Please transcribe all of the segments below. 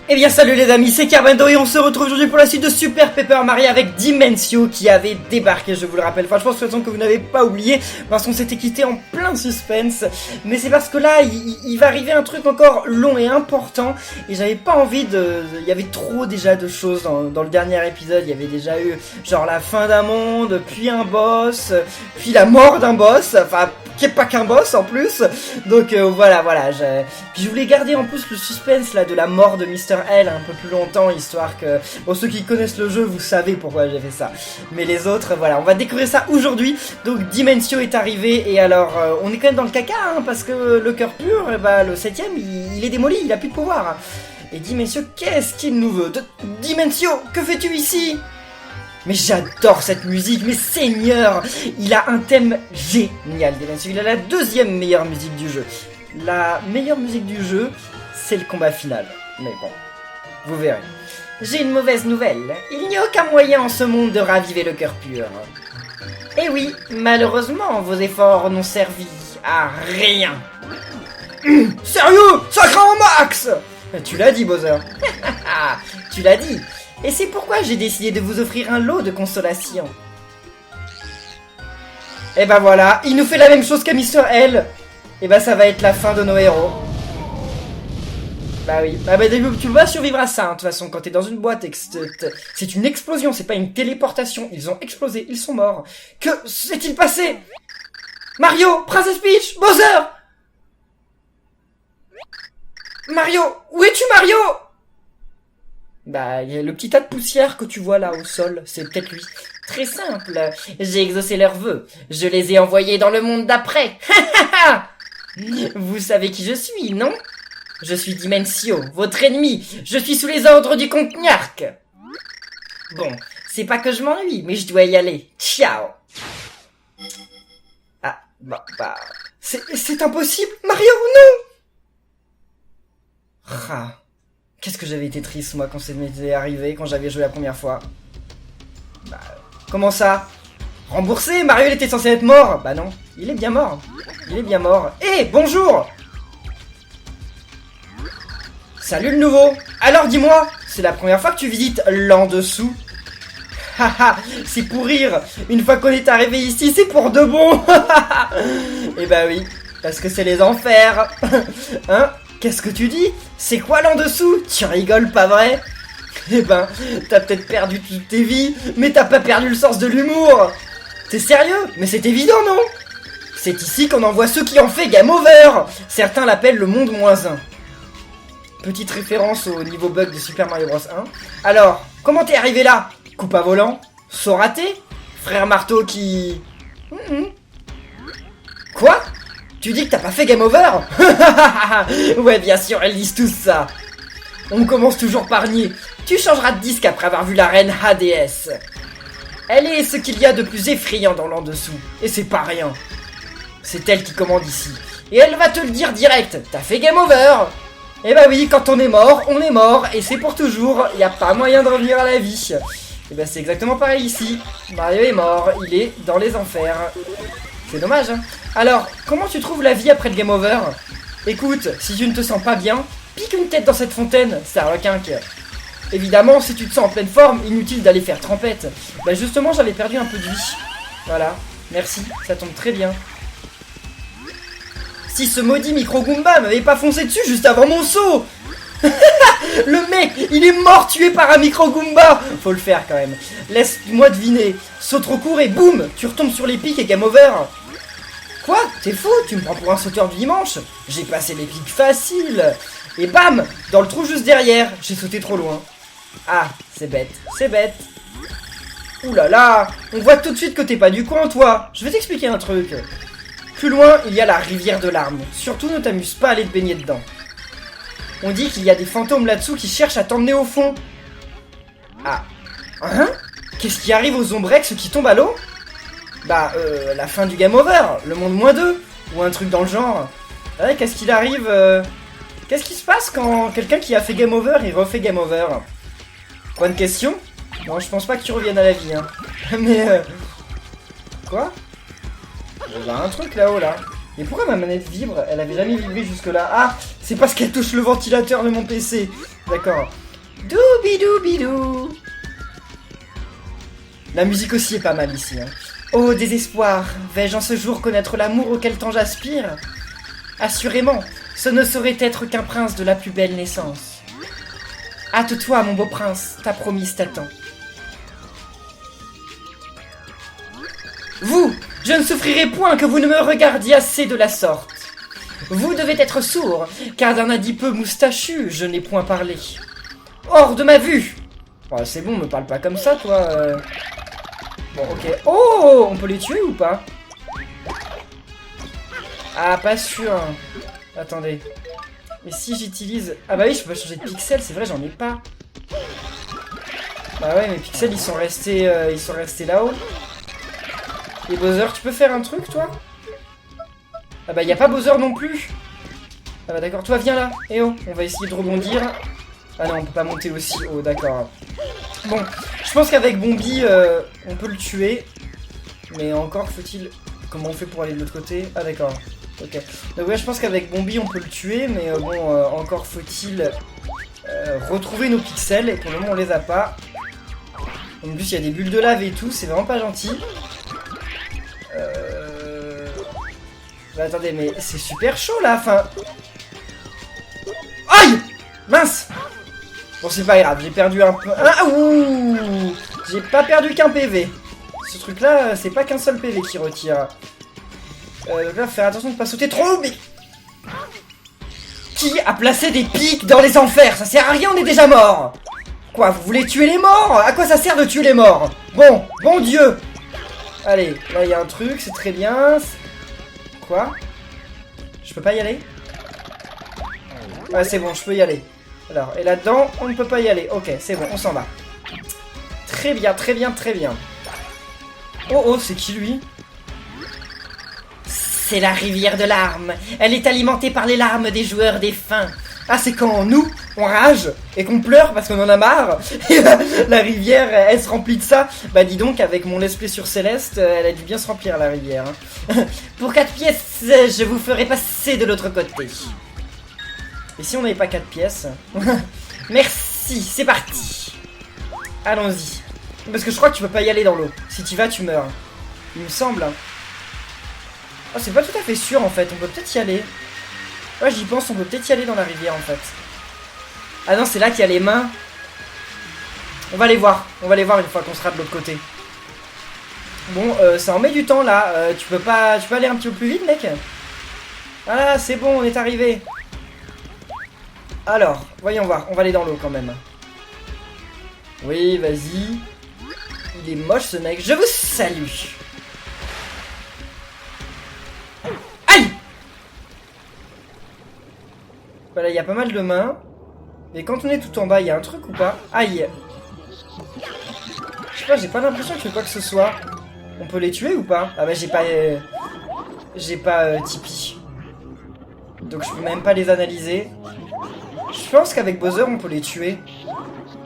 Eh bien salut les amis, c'est Carbendo et on se retrouve aujourd'hui pour la suite de Super Paper Mario avec Dimensio qui avait débarqué, je vous le rappelle. Enfin je pense de toute façon que vous n'avez pas oublié parce qu'on s'était quitté en plein suspense. Mais c'est parce que là il va arriver un truc encore long et important et j'avais pas envie de... Il y avait trop déjà de choses dans le dernier épisode. Il y avait déjà eu genre la fin d'un monde, puis un boss, puis la mort d'un boss, enfin qui est pas qu'un boss en plus. Donc voilà. Puis je voulais garder en plus le suspense là de la mort de Mr. L un peu plus longtemps, histoire que... Bon, ceux qui connaissent le jeu, vous savez pourquoi j'ai fait ça. Mais les autres, voilà, on va découvrir ça aujourd'hui. Donc Dimensio est arrivé, et alors, on est quand même dans le caca, hein, parce que le cœur pur, le 7ème, il est démoli, il a plus de pouvoir. Et Dimensio, qu'est-ce qu'il nous veut Dimensio, que fais-tu ici? Mais j'adore cette musique, mais Seigneur, il a un thème génial, Dimensio. Il a la deuxième meilleure musique du jeu. La meilleure musique du jeu, c'est le combat final. Mais bon, vous verrez. J'ai une mauvaise nouvelle. Il n'y a aucun moyen en ce monde de raviver le cœur pur. Eh oui, malheureusement, vos efforts n'ont servi à rien. Sérieux? Ça craint un max! Tu l'as dit, Bowser. Tu l'as dit. Et c'est pourquoi j'ai décidé de vous offrir un lot de consolation. Et ben voilà, il nous fait la même chose qu'à Mr. L. Et ben ça va être la fin de nos héros. Bah oui, tu vas survivre à ça, hein, de toute façon, quand t'es dans une boîte et que c'est une explosion, c'est pas une téléportation, ils ont explosé, ils sont morts. Que s'est-il passé? Mario, Princess Peach, Bowser! Mario, où es-tu, Mario? Bah, il y a le petit tas de poussière que tu vois là au sol, c'est peut-être lui. Très simple, j'ai exaucé leurs vœux, je les ai envoyés dans le monde d'après. Vous savez qui je suis, non? Je suis Dimensio, votre ennemi. Je suis sous les ordres du comte Gnark. Bon, c'est pas que je m'ennuie, mais je dois y aller. Ciao. Ah, bah... C'est impossible, Mario, non. Ah, qu'est-ce que j'avais été triste, moi, quand ça m'était arrivé, quand j'avais joué la première fois. Bah, comment ça? Remboursé? Mario, il était censé être mort. Bah non, il est bien mort. Il est bien mort. Hé, bonjour. Salut le nouveau. Alors dis-moi, c'est la première fois que tu visites l'en dessous? Haha, c'est pour rire. Une fois qu'on est arrivé ici, c'est pour de bon. Eh bah oui, parce que c'est les enfers. Hein? Qu'est-ce que tu dis? C'est quoi l'en dessous? Tu rigoles, pas vrai? Eh ben, t'as peut-être perdu toutes tes vies, mais t'as pas perdu le sens de l'humour. T'es sérieux? Mais c'est évident, non? C'est ici qu'on envoie ceux qui ont fait Game Over. Certains l'appellent le monde -1. Petite référence au niveau bug de Super Mario Bros 1. Alors, comment t'es arrivé là? Coupe à volant? Saut raté? Frère marteau qui... Quoi? Tu dis que t'as pas fait Game Over? Ouais, bien sûr, elles disent tous ça. On commence toujours par nier. Tu changeras de disque après avoir vu la reine HDS. Elle est ce qu'il y a de plus effrayant dans l'en dessous. Et c'est pas rien. C'est elle qui commande ici. Et elle va te le dire direct. T'as fait Game Over. Eh bah oui, quand on est mort, et c'est pour toujours, y a pas moyen de revenir à la vie. Et bah c'est exactement pareil ici. Mario est mort, il est dans les enfers. C'est dommage, hein. Alors, comment tu trouves la vie après le Game Over? Écoute, si tu ne te sens pas bien, pique une tête dans cette fontaine, ça requinque. Évidemment, si tu te sens en pleine forme, inutile d'aller faire trempette. Bah justement, j'avais perdu un peu de vie. Voilà, merci, ça tombe très bien. Si ce maudit micro-goomba m'avait pas foncé dessus juste avant mon saut. Le mec, il est mort tué par un micro-goomba. Faut le faire quand même. Laisse-moi deviner. Saut trop court et boum, tu retombes sur les pics et game over. Quoi? T'es fou? Tu me prends pour un sauteur du dimanche? J'ai passé les pics faciles. Et bam, dans le trou juste derrière. J'ai sauté trop loin. Ah, c'est bête, c'est bête. Ouh là là, on voit tout de suite que t'es pas du coin, toi. Je vais t'expliquer un truc. Plus loin, il y a la rivière de larmes. Surtout, ne t'amuse pas à aller te baigner dedans. On dit qu'il y a des fantômes là-dessous qui cherchent à t'emmener au fond. Ah. Hein? Qu'est-ce qui arrive aux ombrex qui tombent à l'eau? Bah, la fin du Game Over, le monde -2, ou un truc dans le genre. Ouais, qu'est-ce qu'il arrive Qu'est-ce qui se passe quand quelqu'un qui a fait Game Over, il refait Game Over? Point de question? Bon, je pense pas que tu reviennes à la vie, hein. Mais, Quoi? Il y a un truc là-haut, là. Et pourquoi ma manette vibre? Elle avait jamais vibré jusque-là. Ah, c'est parce qu'elle touche le ventilateur de mon PC. D'accord. Doubidou. La musique aussi est pas mal ici. Hein. Oh, désespoir. Vais-je en ce jour connaître l'amour auquel tant j'aspire? Assurément, ce ne saurait être qu'un prince de la plus belle naissance. Hâte-toi, mon beau prince, ta promise t'attend. Vous, je ne souffrirai point que vous ne me regardiez assez de la sorte. Vous devez être sourd, car d'un adipeux moustachu, je n'ai point parlé. Hors de ma vue! Oh, c'est bon, me parle pas comme ça, toi. Bon, ok. Oh, on peut les tuer ou pas? Ah, pas sûr. Attendez. Mais si j'utilise... Ah bah oui, je peux pas changer de pixels, c'est vrai, j'en ai pas. Bah ouais, mes pixels, ils sont restés là-haut. Et Bowser, tu peux faire un truc, toi? Ah bah, y a pas Bowser non plus. Ah bah d'accord, toi, viens là. Eh oh, on va essayer de rebondir. Ah non, on peut pas monter aussi haut, d'accord. Bon, je pense qu'avec Bombi, on peut le tuer. Mais encore faut-il... Comment on fait pour aller de l'autre côté? Ah d'accord. Ok. Donc ouais, je pense qu'avec Bombi on peut le tuer, mais bon, encore faut-il retrouver nos pixels, et pour le moment on les a pas. En plus il y a des bulles de lave et tout, c'est vraiment pas gentil. Bah, attendez, mais c'est super chaud là, enfin... Aïe! Mince! Bon c'est pas grave, j'ai perdu un peu... Ah ouh! J'ai pas perdu qu'un PV. Ce truc là, c'est pas qu'un seul PV qui retire. Donc là, faire attention de pas sauter trop, mais... Qui a placé des pics dans les enfers? Ça sert à rien, on est déjà mort. Quoi, vous voulez tuer les morts? À quoi ça sert de tuer les morts? Bon Dieu. Allez, là il y a un truc, c'est très bien. Quoi? Je peux pas y aller? Ouais, c'est bon, je peux y aller. Alors, et là-dedans, on ne peut pas y aller. Ok, c'est bon, on s'en va. Très bien. Oh, c'est qui lui? C'est la rivière de larmes. Elle est alimentée par les larmes des joueurs défunts. Ah, c'est quand nous, on rage et qu'on pleure parce qu'on en a marre. Et la rivière, elle se remplit de ça. Bah dis donc, avec mon let's play sur Céleste, elle a dû bien se remplir la rivière. Hein. Pour 4 pièces, je vous ferai passer de l'autre côté. Et si on n'avait pas 4 pièces? Merci, c'est parti. Allons-y. Parce que je crois que tu peux pas y aller dans l'eau. Si tu vas, tu meurs. Il me semble. Oh, c'est pas tout à fait sûr en fait. On peut peut-être y aller. Ouais, j'y pense, on peut peut-être y aller dans la rivière en fait. Ah non, c'est là qu'il y a les mains. On va les voir. On va les voir une fois qu'on sera de l'autre côté. Bon, ça en met du temps là. Tu peux aller un petit peu plus vite, mec? Voilà, c'est bon, on est arrivé. Alors, voyons voir. On va aller dans l'eau quand même. Oui, vas-y. Il est moche ce mec. Je vous salue. Aïe! Voilà, il y a pas mal de mains. Mais quand on est tout en bas, il y a un truc ou pas? Aïe! Je sais pas, j'ai pas l'impression qu'il y ait quoi que ce soit. On peut les tuer ou pas? Ah bah j'ai pas Tipeee. Donc je peux même pas les analyser. Je pense qu'avec Bowser on peut les tuer.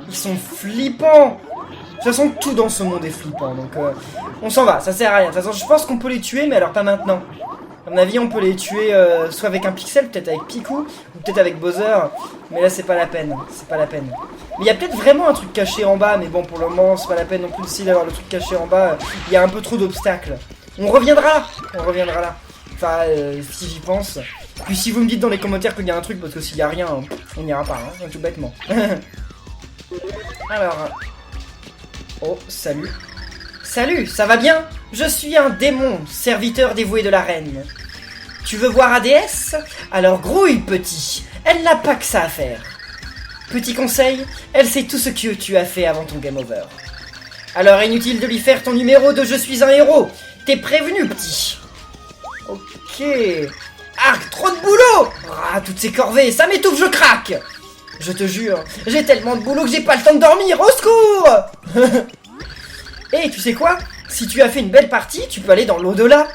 Ils sont flippants! De toute façon, tout dans ce monde est flippant, donc on s'en va, ça sert à rien. De toute façon, je pense qu'on peut les tuer, mais alors pas maintenant. À mon avis, on peut les tuer soit avec un pixel, peut-être avec Piku, ou peut-être avec Bowser. Mais là, c'est pas la peine, c'est pas la peine. Mais il y a peut-être vraiment un truc caché en bas, mais bon, pour le moment, c'est pas la peine non plus d'essayer d'avoir le truc caché en bas. Il y a un peu trop d'obstacles. On reviendra là. Enfin, si j'y pense. Puis si vous me dites dans les commentaires qu'il y a un truc, parce que s'il y a rien, on n'ira pas, hein, tout bêtement. Alors... Oh, salut. Salut, ça va bien? Je suis un démon, serviteur dévoué de la reine. Tu veux voir ADS? Alors grouille, petit. Elle n'a pas que ça à faire. Petit conseil, elle sait tout ce que tu as fait avant ton game over. Alors inutile de lui faire ton numéro de je suis un héros. T'es prévenu, petit. Ok. Ah, trop de boulot! Ah, toutes ces corvées, ça m'étouffe, je craque! Je te jure, j'ai tellement de boulot que j'ai pas le temps de dormir, au secours! Et tu sais quoi? Si tu as fait une belle partie, tu peux aller dans l'au-delà.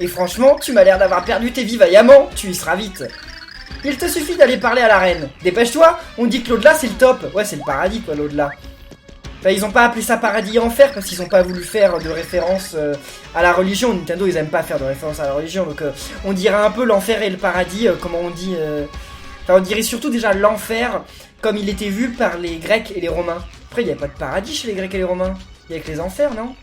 Et franchement, tu m'as l'air d'avoir perdu tes vies vaillamment, tu y seras vite. Il te suffit d'aller parler à la reine. Dépêche-toi, on dit que l'au-delà c'est le top. Ouais, c'est le paradis quoi, l'au-delà. Enfin, ils ont pas appelé ça paradis et enfer parce qu'ils ont pas voulu faire de référence à la religion. Nintendo, ils aiment pas faire de référence à la religion. Donc on dirait un peu l'enfer et le paradis, comment on dit Enfin, on dirait surtout déjà l'enfer, comme il était vu par les Grecs et les Romains. Après, il n'y a pas de paradis chez les Grecs et les Romains. Il y a que les enfers, non?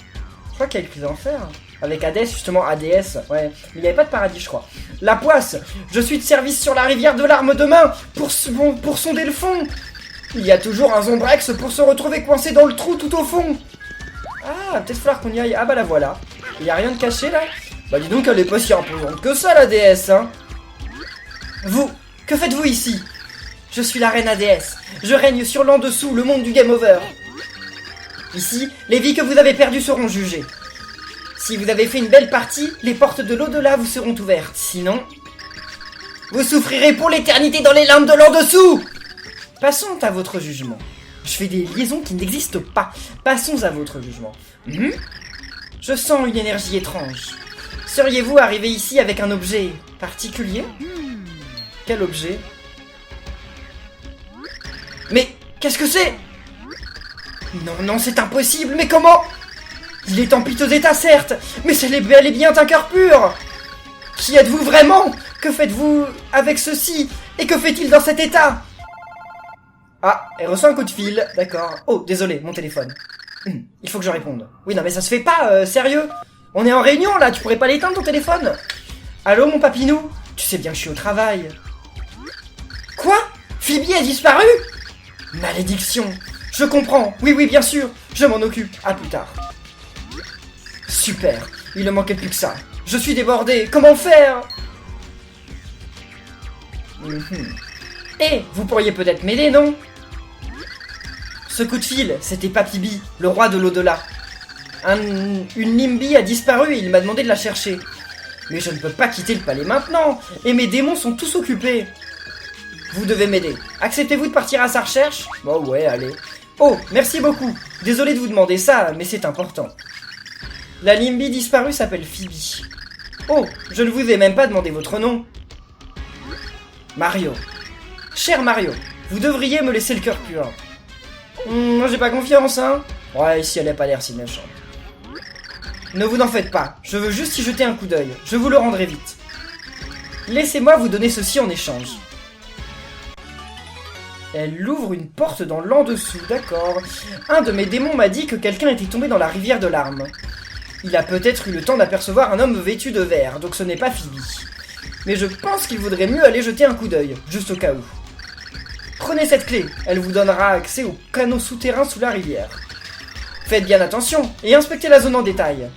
Je crois qu'il y a que les enfers. Avec Hadès, justement, ADS, ouais. Mais il n'y avait pas de paradis, je crois. La poisse, je suis de service sur la rivière de l'arme demain pour sonder le fond. Il y a toujours un Zombrex pour se retrouver coincé dans le trou tout au fond. Ah, peut-être falloir qu'on y aille. Ah bah la voilà. Il n'y a rien de caché, là? Bah dis donc, elle est pas si imposante que ça, la déesse, hein. Vous, que faites-vous ici? Je suis la reine ADS. Je règne sur l'en dessous, le monde du game over. Ici, les vies que vous avez perdues seront jugées. Si vous avez fait une belle partie, les portes de l'au-delà vous seront ouvertes. Sinon, vous souffrirez pour l'éternité dans les limbes de l'en dessous. Passons à votre jugement. Je fais des liaisons qui n'existent pas. Passons à votre jugement. Je sens une énergie étrange. Seriez-vous arrivé ici avec un objet particulier? Quel objet? Mais qu'est-ce que c'est? Non, non, c'est impossible, mais comment? Il est en piteux état, certes, mais c'est bel et bien un cœur pur. Qui êtes-vous vraiment? Que faites-vous avec ceci? Et que fait-il dans cet état? Ah, elle reçoit un coup de fil, d'accord. Oh, désolé, mon téléphone. Il faut que je réponde. Oui, non, mais ça se fait pas, sérieux. On est en réunion, là, tu pourrais pas l'éteindre, ton téléphone? Allô, mon papinou? Tu sais bien que je suis au travail. Quoi? Phoebe a disparu? Malédiction. Je comprends. Oui, oui, bien sûr. Je m'en occupe. À plus tard. Super. Il ne manquait plus que ça. Je suis débordé. Comment faire? Eh, vous pourriez peut-être m'aider, non? Ce coup de fil, c'était Papy, le roi de l'au-delà. Une Nimby a disparu et il m'a demandé de la chercher. Mais je ne peux pas quitter le palais maintenant. Et mes démons sont tous occupés. Vous devez m'aider. Acceptez-vous de partir à sa recherche? Oh ouais, allez. Oh, merci beaucoup. Désolé de vous demander ça, mais c'est important. La Nimby disparue s'appelle Phoebe. Oh, je ne vous ai même pas demandé votre nom. Mario. Cher Mario, vous devriez me laisser le cœur pur. Moi j'ai pas confiance, hein. Ouais, ici elle a pas l'air si méchante. Ne vous en faites pas, je veux juste y jeter un coup d'œil. Je vous le rendrai vite. Laissez-moi vous donner ceci en échange. Elle ouvre une porte dans l'en dessous, d'accord. Un de mes démons m'a dit que quelqu'un était tombé dans la rivière de larmes. Il a peut-être eu le temps d'apercevoir un homme vêtu de vert, donc ce n'est pas Phoebe. Mais je pense qu'il vaudrait mieux aller jeter un coup d'œil, juste au cas où. Prenez cette clé, elle vous donnera accès au canot souterrain sous la rivière. Faites bien attention et inspectez la zone en détail.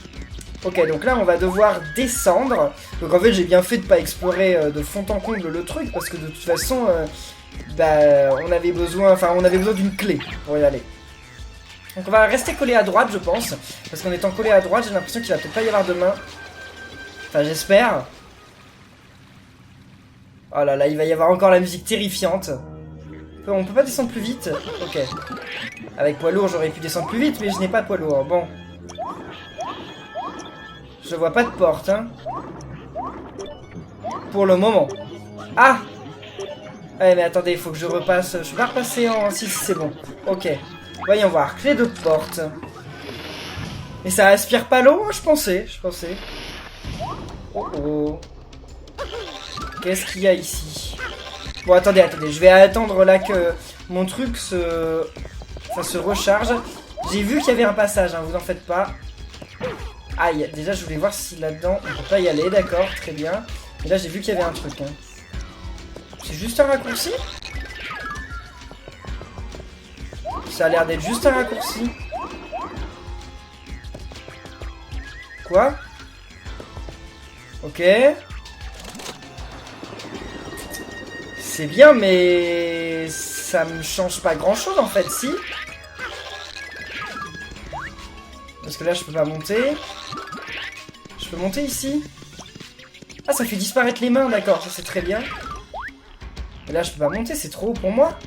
Ok, donc là on va devoir descendre. Donc en fait j'ai bien fait de pas explorer de fond en comble le truc, parce que de toute façon, on avait besoin d'une clé pour y aller. Donc on va rester collé à droite, je pense, parce qu'en étant collé à droite, j'ai l'impression qu'il va peut-être pas y avoir de main. Enfin j'espère. Oh là là, il va y avoir encore la musique terrifiante. On peut pas descendre plus vite? Ok. Avec poids lourd, j'aurais pu descendre plus vite, mais je n'ai pas de poids lourd. Bon. Je vois pas de porte, hein. Pour le moment. Ah! Ouais, mais attendez, il faut que je repasse. Je vais pas repasser en 6, c'est bon. Ok. Voyons voir. Clé de porte. Et ça aspire pas l'eau? Je pensais. Oh oh. Qu'est-ce qu'il y a ici? Bon, attendez, je vais attendre là que mon truc se recharge. J'ai vu qu'il y avait un passage, hein, vous en faites pas. Aïe, déjà je voulais voir si là-dedans on peut pas y aller, d'accord, très bien. Et là j'ai vu qu'il y avait un truc. Hein. C'est juste un raccourci? Ça a l'air d'être juste un raccourci. Quoi? Ok. C'est bien, mais ça me change pas grand chose en fait, si. Parce que là je peux pas monter. Je peux monter ici. Ah, ça fait disparaître les mains, d'accord, ça c'est très bien. Mais là je peux pas monter, c'est trop haut pour moi.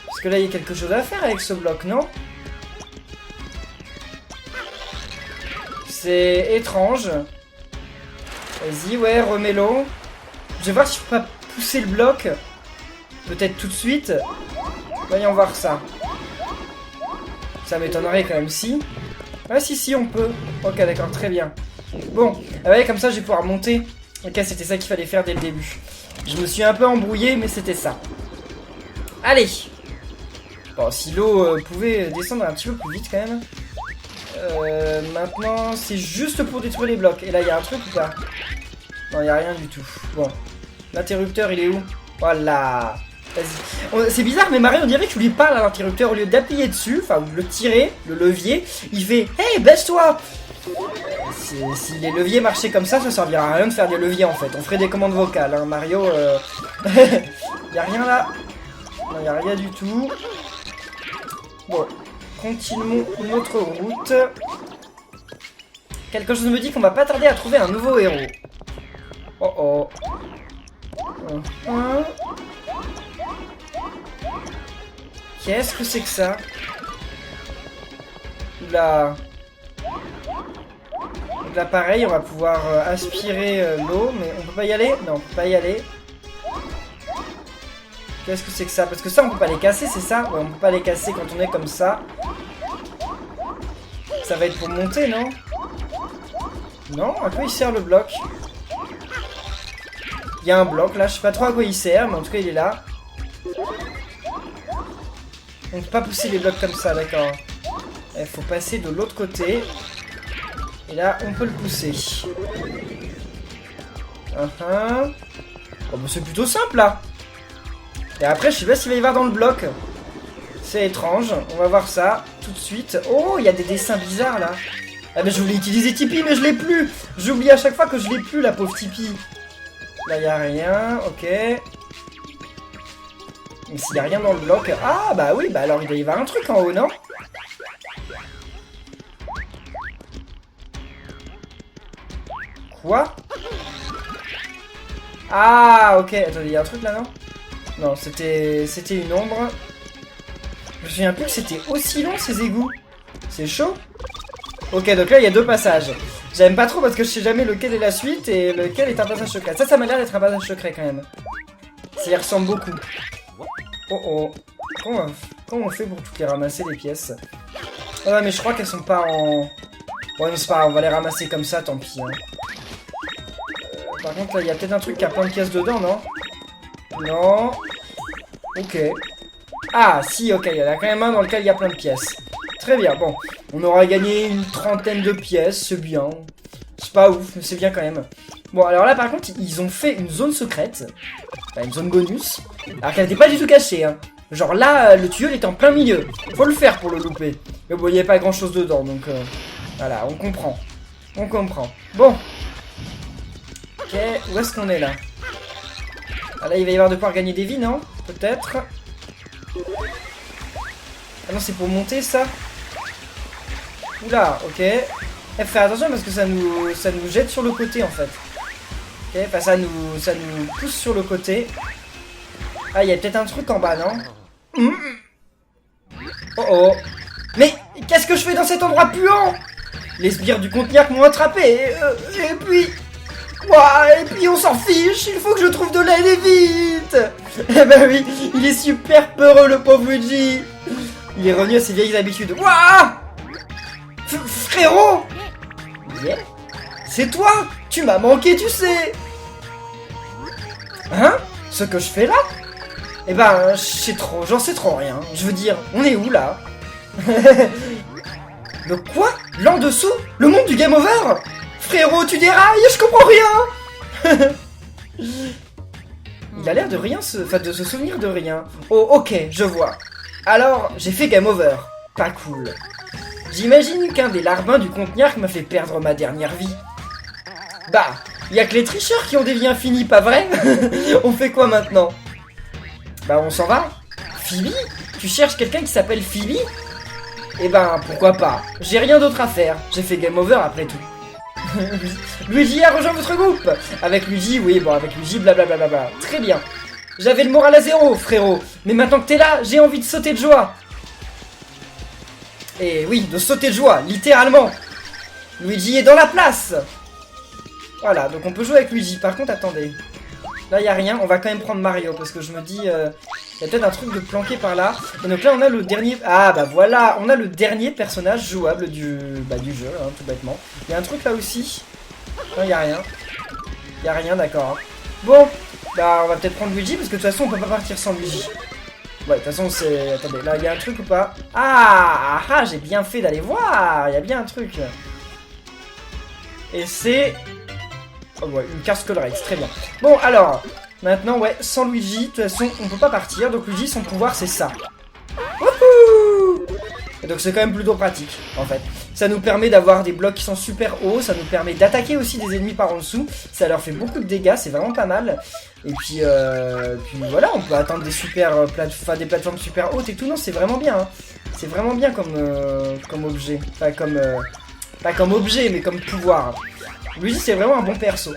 Parce que là il y a quelque chose à faire avec ce bloc, non? C'est étrange. Vas-y, ouais, remets-le. Je vais voir si je peux pas pousser le bloc. Peut-être tout de suite. Voyons voir ça. Ça m'étonnerait quand même, si. Ah si, on peut. Ok, d'accord, très bien. Bon, ouais, comme ça je vais pouvoir monter Ok, c'était ça qu'il fallait faire dès le début. Je me suis un peu embrouillé, mais c'était ça. Allez. Bon, si l'eau pouvait descendre un petit peu plus vite quand même. Maintenant, c'est juste pour détruire les blocs. Et là, il y a un truc ou pas? Non, il n'y a rien du tout. Bon. L'interrupteur, il est où? Voilà. Vas-y. C'est bizarre, mais Mario, on dirait que tu lui parles à l'interrupteur au lieu d'appuyer dessus, enfin, ou de le tirer, le levier. Il fait « Hey, baisse-toi !» Si les leviers marchaient comme ça servira à rien de faire des leviers en fait. On ferait des commandes vocales, hein. Mario. Y a rien là. Non, y a rien du tout. Bon, continuons notre route. Quelque chose me dit qu'on va pas tarder à trouver un nouveau héros. Oh oh. Qu'est-ce que c'est que ça? Là. Là pareil, on va pouvoir aspirer l'eau, mais on peut pas y aller? Non, on peut pas y aller. Qu'est-ce que c'est que ça? Parce que ça, on peut pas les casser, c'est ça? Ouais, on peut pas les casser quand on est comme ça. Ça va être pour monter, non? Non, à quoi il sert le bloc? Il y a un bloc là, je sais pas trop à quoi il sert, mais en tout cas il est là. On peut pas pousser les blocs comme ça, d'accord. Il faut passer de l'autre côté. Et là, on peut le pousser. Oh, bah, c'est plutôt simple là. Et après, je sais pas s'il va y avoir dans le bloc. C'est étrange. On va voir ça tout de suite. Oh, il y a des dessins bizarres là. Ah, mais je voulais utiliser Tipeee, mais je l'ai plus. J'oublie à chaque fois que je l'ai plus, la pauvre Tipeee. Là, il n'y a rien. Ok. Mais s'il n'y a rien dans le bloc. Ah, bah oui, bah alors il doit y avoir un truc en haut, non? Quoi? Ah, ok. Attendez, il y a un truc là, non? Non, c'était une ombre. Je me souviens plus que c'était aussi long ces égouts. C'est chaud. Ok, donc là, il y a deux passages. J'aime pas trop parce que je sais jamais lequel est la suite et lequel est un passage secret. Ça m'a l'air d'être un passage secret quand même. Ça y ressemble beaucoup. Oh oh. Comment on fait pour toutes les ramasser, les pièces? Ah, mais je crois qu'elles sont pas en... Ouais, mais c'est pas grave, on va les ramasser comme ça, tant pis. Hein. Par contre, là, il y a peut-être un truc qui a plein de pièces dedans, non? Non. Ok. Ah, si, ok, il y en a quand même un dans lequel il y a plein de pièces. Très bien, bon. On aura gagné une trentaine de pièces, c'est bien. C'est pas ouf, mais c'est bien quand même. Bon, alors là, par contre, ils ont fait une zone secrète. Enfin, une zone bonus. Alors qu'elle n'était pas du tout cachée, hein. Genre là, le tuyau, il est en plein milieu. Faut le faire pour le louper. Mais bon, il n'y avait pas grand-chose dedans, donc... voilà, on comprend. On comprend. Bon. Ok, où est-ce qu'on est là? Ah là, il va y avoir de quoi gagner des vies, non? Peut-être. Ah non, c'est pour monter, ça? Oula, ok. Eh, fais attention parce que ça nous jette sur le côté, en fait. Ok, enfin, ça nous pousse sur le côté. Ah, il y a peut-être un truc en bas, non? Oh oh. Mais qu'est-ce que je fais dans cet endroit puant? Les sbires du Contenirk m'ont attrapé. Et puis... Ouah, et puis on s'en fiche, il faut que je trouve de l'aide et vite. Eh ben oui, il est super peureux le pauvre Luigi. Il est revenu à ses vieilles habitudes. Ouah, frérot. Yeah. C'est toi. Tu m'as manqué, tu sais. Hein? Ce que je fais là? Eh ben, j'en sais trop rien. Je veux dire, on est où là? Le quoi? Là en dessous? Le monde du game over? Frérot, tu dérailles, je comprends rien. Il a l'air de rien de se souvenir de rien. Oh, ok, je vois. Alors, j'ai fait game over. Pas cool. J'imagine qu'un des larbins du Contenirk m'a fait perdre ma dernière vie. Bah, y a que les tricheurs qui ont des vies infinies, pas vrai? On fait quoi maintenant? Bah, on s'en va. Phoebe? Tu cherches quelqu'un qui s'appelle Phoebe? Eh ben, pourquoi pas. J'ai rien d'autre à faire. J'ai fait game over après tout. Luigi a rejoint votre groupe. Avec Luigi, oui, bon, avec Luigi, blablabla. Très bien. J'avais le moral à zéro, frérot. Mais maintenant que t'es là, j'ai envie de sauter de joie. Et oui, de sauter de joie, littéralement. Luigi est dans la place. Voilà, donc on peut jouer avec Luigi. Par contre, attendez. Là, il n'y a rien. On va quand même prendre Mario. Parce que je me dis... il y a peut-être un truc de planqué par là. Et donc là, on a le dernier... Ah, bah voilà. On a le dernier personnage jouable du jeu, hein, tout bêtement. Il y a un truc là aussi. Non, il n'y a rien. Y a rien, d'accord. Bon, bah on va peut-être prendre Luigi, parce que de toute façon, on peut pas partir sans Luigi. Ouais, de toute façon, c'est... Attendez, là, il y a un truc ou pas? Ah, j'ai bien fait d'aller voir. Il y a bien un truc. Et c'est... Oh ouais, une carte Skull Race, très bien. Bon, alors, maintenant, ouais, sans Luigi, de toute façon, on peut pas partir. Donc Luigi, son pouvoir, c'est ça. Wouhou! Et donc c'est quand même plutôt pratique, en fait. Ça nous permet d'avoir des blocs qui sont super hauts, ça nous permet d'attaquer aussi des ennemis par en dessous. Ça leur fait beaucoup de dégâts, c'est vraiment pas mal. Et puis voilà, on peut atteindre des des plateformes super hautes et tout. Non, c'est vraiment bien. Hein. C'est vraiment bien comme objet. Enfin, pas comme objet, mais comme pouvoir. Luigi, c'est vraiment un bon perso.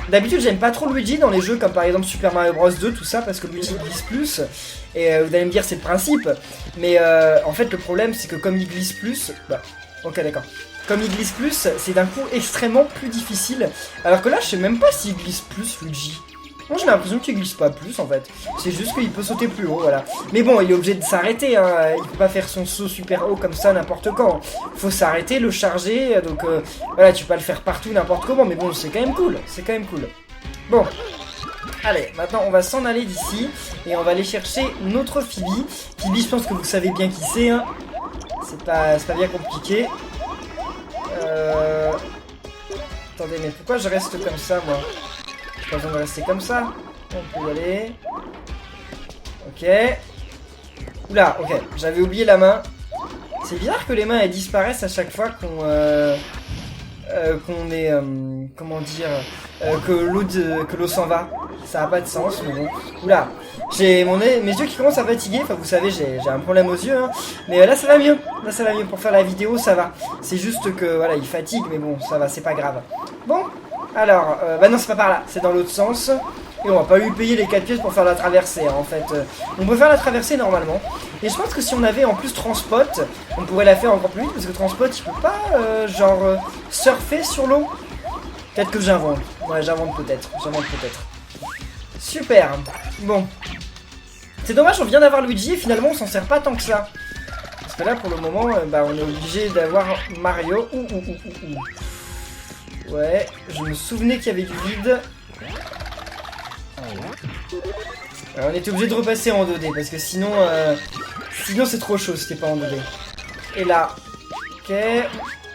D'habitude, j'aime pas trop Luigi dans les jeux comme par exemple Super Mario Bros 2, tout ça, parce que Luigi glisse plus. Et vous allez me dire, c'est le principe. Mais en fait, le problème, c'est que comme il glisse plus... Bah, ok, d'accord. Comme il glisse plus, c'est d'un coup extrêmement plus difficile. Alors que là, je sais même pas s'il glisse plus, Luigi. Moi, j'ai l'impression qu'il glisse pas plus, en fait. C'est juste qu'il peut sauter plus haut, voilà. Mais bon, il est obligé de s'arrêter, hein. Il peut pas faire son saut super haut comme ça n'importe quand. Faut s'arrêter, le charger, donc voilà, tu peux pas le faire partout n'importe comment, mais bon, c'est quand même cool. C'est quand même cool. Bon. Allez, maintenant, on va s'en aller d'ici, et on va aller chercher notre Phoebe. Phoebe, je pense que vous savez bien qui c'est, hein. C'est pas bien compliqué. Attendez, mais pourquoi je reste comme ça, moi? J'ai pas besoin de rester comme ça. On peut y aller. Ok. Oula, ok. J'avais oublié la main. C'est bizarre que les mains elles disparaissent à chaque fois qu'on est... comment dire... que l'eau s'en va. Ça n'a pas de sens, mais bon. Oula. J'ai mes yeux qui commencent à fatiguer. Enfin, vous savez, j'ai un problème aux yeux. Hein. Mais là, ça va mieux. Là, ça va mieux. Pour faire la vidéo, ça va. C'est juste que, voilà, il fatigue. Mais bon, ça va, c'est pas grave. Bon. Alors, bah non, c'est pas par là, c'est dans l'autre sens. Et on va pas lui payer les 4 pièces pour faire la traversée, hein, en fait. On peut faire la traversée normalement. Et je pense que si on avait en plus Transpot, on pourrait la faire encore plus vite, parce que Transpot, il peut pas, surfer sur l'eau. Peut-être que j'invente. Ouais, j'invente peut-être. Super. Bon. C'est dommage, on vient d'avoir Luigi et finalement, on s'en sert pas tant que ça. Parce que là, pour le moment, bah, on est obligé d'avoir Mario. Ouais, je me souvenais qu'il y avait du vide. Alors, on était obligé de repasser en 2D parce que sinon c'est trop chaud si t'es pas en 2D. Et là, ok,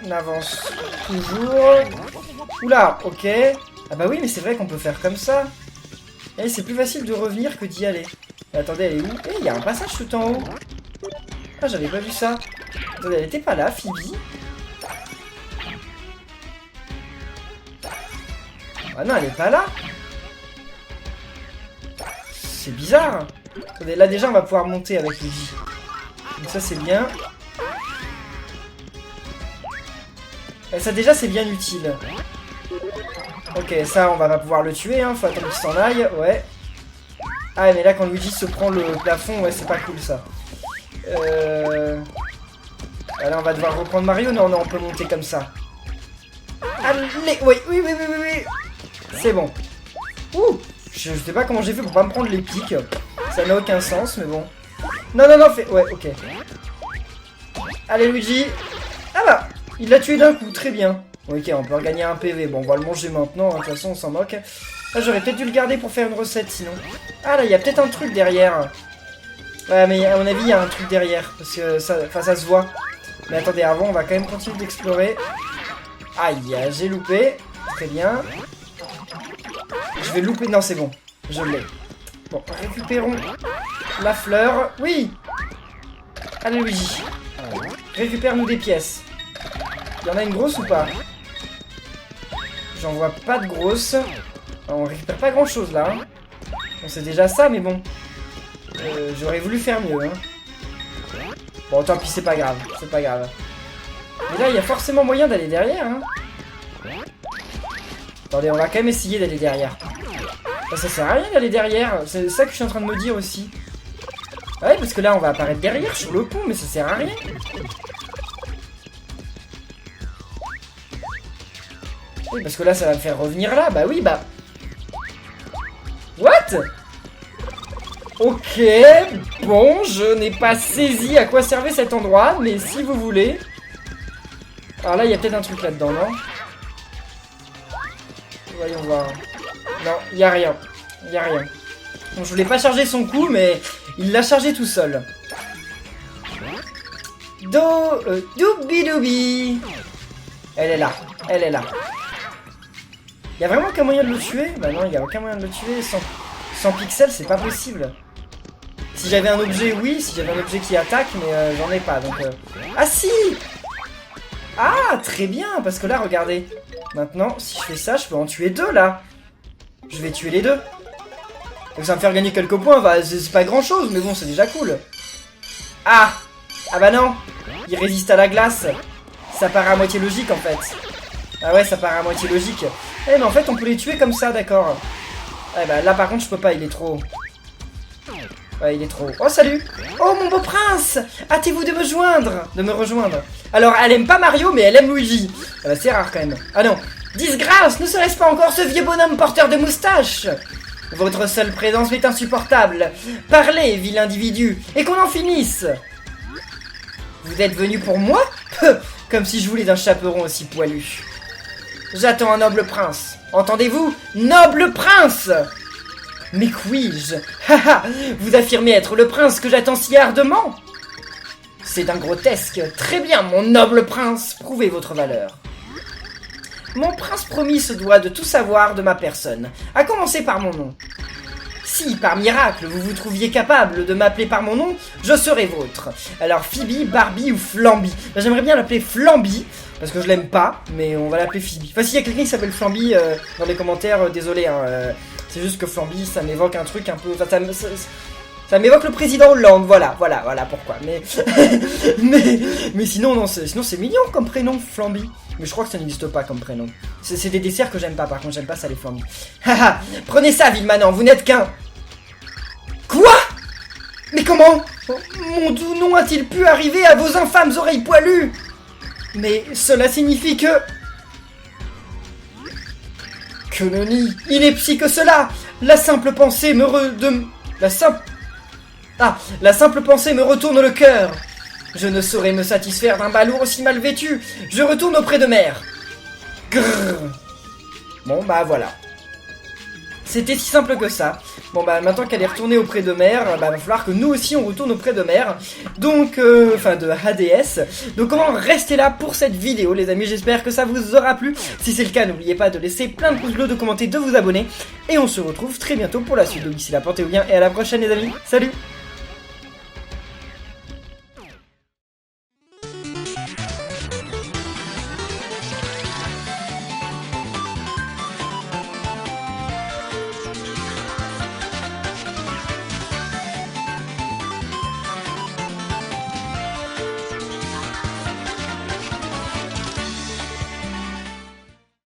on avance toujours. Oula, ok. Ah bah oui, mais c'est vrai qu'on peut faire comme ça. Et c'est plus facile de revenir que d'y aller. Et attendez, elle est où? Eh, il y a un passage tout en haut. Ah, j'avais pas vu ça. Attendez, elle était pas là, Phoebe. Ah non, elle est pas là. C'est bizarre. Attendez, là déjà on va pouvoir monter avec Luigi. Donc ça c'est bien. Et ça déjà c'est bien utile. Ok, ça on va pas pouvoir le tuer, hein. Faut attendre qu'il s'en aille, ouais. Ah mais là quand Luigi se prend le plafond, ouais c'est pas cool ça. Là on va devoir reprendre Mario. Non, on peut monter comme ça. Allez, oui. C'est bon. Ouh, je sais pas comment j'ai fait pour pas me prendre les pics. Ça n'a aucun sens, mais bon. Non, fais... Ouais, ok. Allez, Luigi. Ah bah, il l'a tué d'un coup, très bien. Ok, on peut regagner un PV. Bon, on va le manger maintenant, hein. De toute façon, on s'en moque. Ah, j'aurais peut-être dû le garder pour faire une recette, sinon. Ah, là, il y a peut-être un truc derrière. Ouais, mais à mon avis, il y a un truc derrière. Parce que ça se voit. Mais attendez, avant, on va quand même continuer d'explorer. Aïe, j'ai loupé. Très bien. Je vais louper. Non, c'est bon. Je l'ai. Bon, récupérons la fleur. Oui. Allez, Luigi. Récupère-nous des pièces. Il y en a une grosse ou pas? J'en vois pas de grosse. On récupère pas grand-chose, là. Hein. Bon, c'est déjà ça, mais bon. J'aurais voulu faire mieux. Hein. Bon, tant pis, c'est pas grave. C'est pas grave. Mais là, il y a forcément moyen d'aller derrière. Hein. Attendez, on va quand même essayer d'aller derrière. Ça sert à rien d'aller derrière. C'est ça que je suis en train de me dire aussi. Ouais, parce que là, on va apparaître derrière sur le pont, mais ça sert à rien. Oui, parce que là, ça va me faire revenir là. Bah oui, bah... What? Ok, bon, je n'ai pas saisi à quoi servait cet endroit, mais si vous voulez... Alors là, il y a peut-être un truc là-dedans, non? Voyons voir. Non, y a rien. Y a rien. Bon, je voulais pas charger son coup, mais il l'a chargé tout seul. Doubi-doubi. Elle est là. Elle est là. Y a vraiment aucun moyen de le tuer? Bah non, y a aucun moyen de le tuer. Sans pixels, c'est pas possible. Si j'avais un objet, oui. Si j'avais un objet qui attaque, mais j'en ai pas. Donc, Ah si! Ah, très bien. Parce que là, regardez. Maintenant, si je fais ça, je peux en tuer deux, là. Je vais tuer les deux. Donc ça va me faire gagner quelques points. Bah, c'est pas grand chose, mais bon, c'est déjà cool. Ah! Ah bah non! Il résiste à la glace. Ça paraît à moitié logique, en fait. Ah ouais, ça paraît à moitié logique. Eh, mais en fait, on peut les tuer comme ça, d'accord. Eh bah, là, par contre, je peux pas, il est trop haut. Ouais, il est trop haut. Oh, salut! Oh, mon beau prince! Hâtez-vous de me joindre! De me rejoindre. Alors, elle aime pas Mario, mais elle aime Luigi. Ah bah, c'est rare, quand même. Ah non! Disgrâce! Ne serait-ce pas encore ce vieux bonhomme porteur de moustache? Votre seule présence m'est insupportable. Parlez, vil individu, et qu'on en finisse! Vous êtes venu pour moi? Comme si je voulais d'un chaperon aussi poilu. J'attends un noble prince. Entendez-vous? Noble prince! Mais puis-je? Haha! Vous affirmez être le prince que j'attends si ardemment? C'est d'un grotesque. Très bien, mon noble prince. Prouvez votre valeur. Mon prince promis se doit de tout savoir de ma personne, à commencer par mon nom. Si, par miracle, vous vous trouviez capable de m'appeler par mon nom, je serai vôtre. Alors, Phoebe, Barbie ou Flamby? Ben, j'aimerais bien l'appeler Flamby, parce que je l'aime pas, mais on va l'appeler Phoebe. Enfin, s'il y a quelqu'un qui s'appelle Flamby dans les commentaires, désolé, hein, c'est juste que Flamby, ça m'évoque un truc un peu... Enfin, ça m'évoque le président Hollande, voilà pourquoi. Mais mais sinon, non, sinon c'est mignon comme prénom, Flamby. Mais je crois que ça n'existe pas comme prénom. C'est des desserts que j'aime pas, par contre, j'aime pas ça les Flamby. Haha, prenez ça, Vilmanan, vous n'êtes qu'un... Quoi? Mais comment mon doux nom a-t-il pu arriver à vos infâmes oreilles poilues? Mais cela signifie que... Que nenni, ineptie que cela! La simple pensée me La simple pensée me retourne le cœur. Je ne saurais me satisfaire d'un balourd aussi mal vêtu. Je retourne auprès de mère. Grrr. Bon bah voilà. C'était si simple que ça. Bon bah maintenant qu'elle est retournée auprès de mère, bah va falloir que nous aussi on retourne auprès de mère. Donc, enfin de Hades. Donc on va rester là pour cette vidéo les amis, j'espère que ça vous aura plu. Si c'est le cas, n'oubliez pas de laisser plein de pouces bleus, de commenter, de vous abonner. Et on se retrouve très bientôt pour la suite. Donc d'ici là, portez-vous bien et à la prochaine les amis. Salut!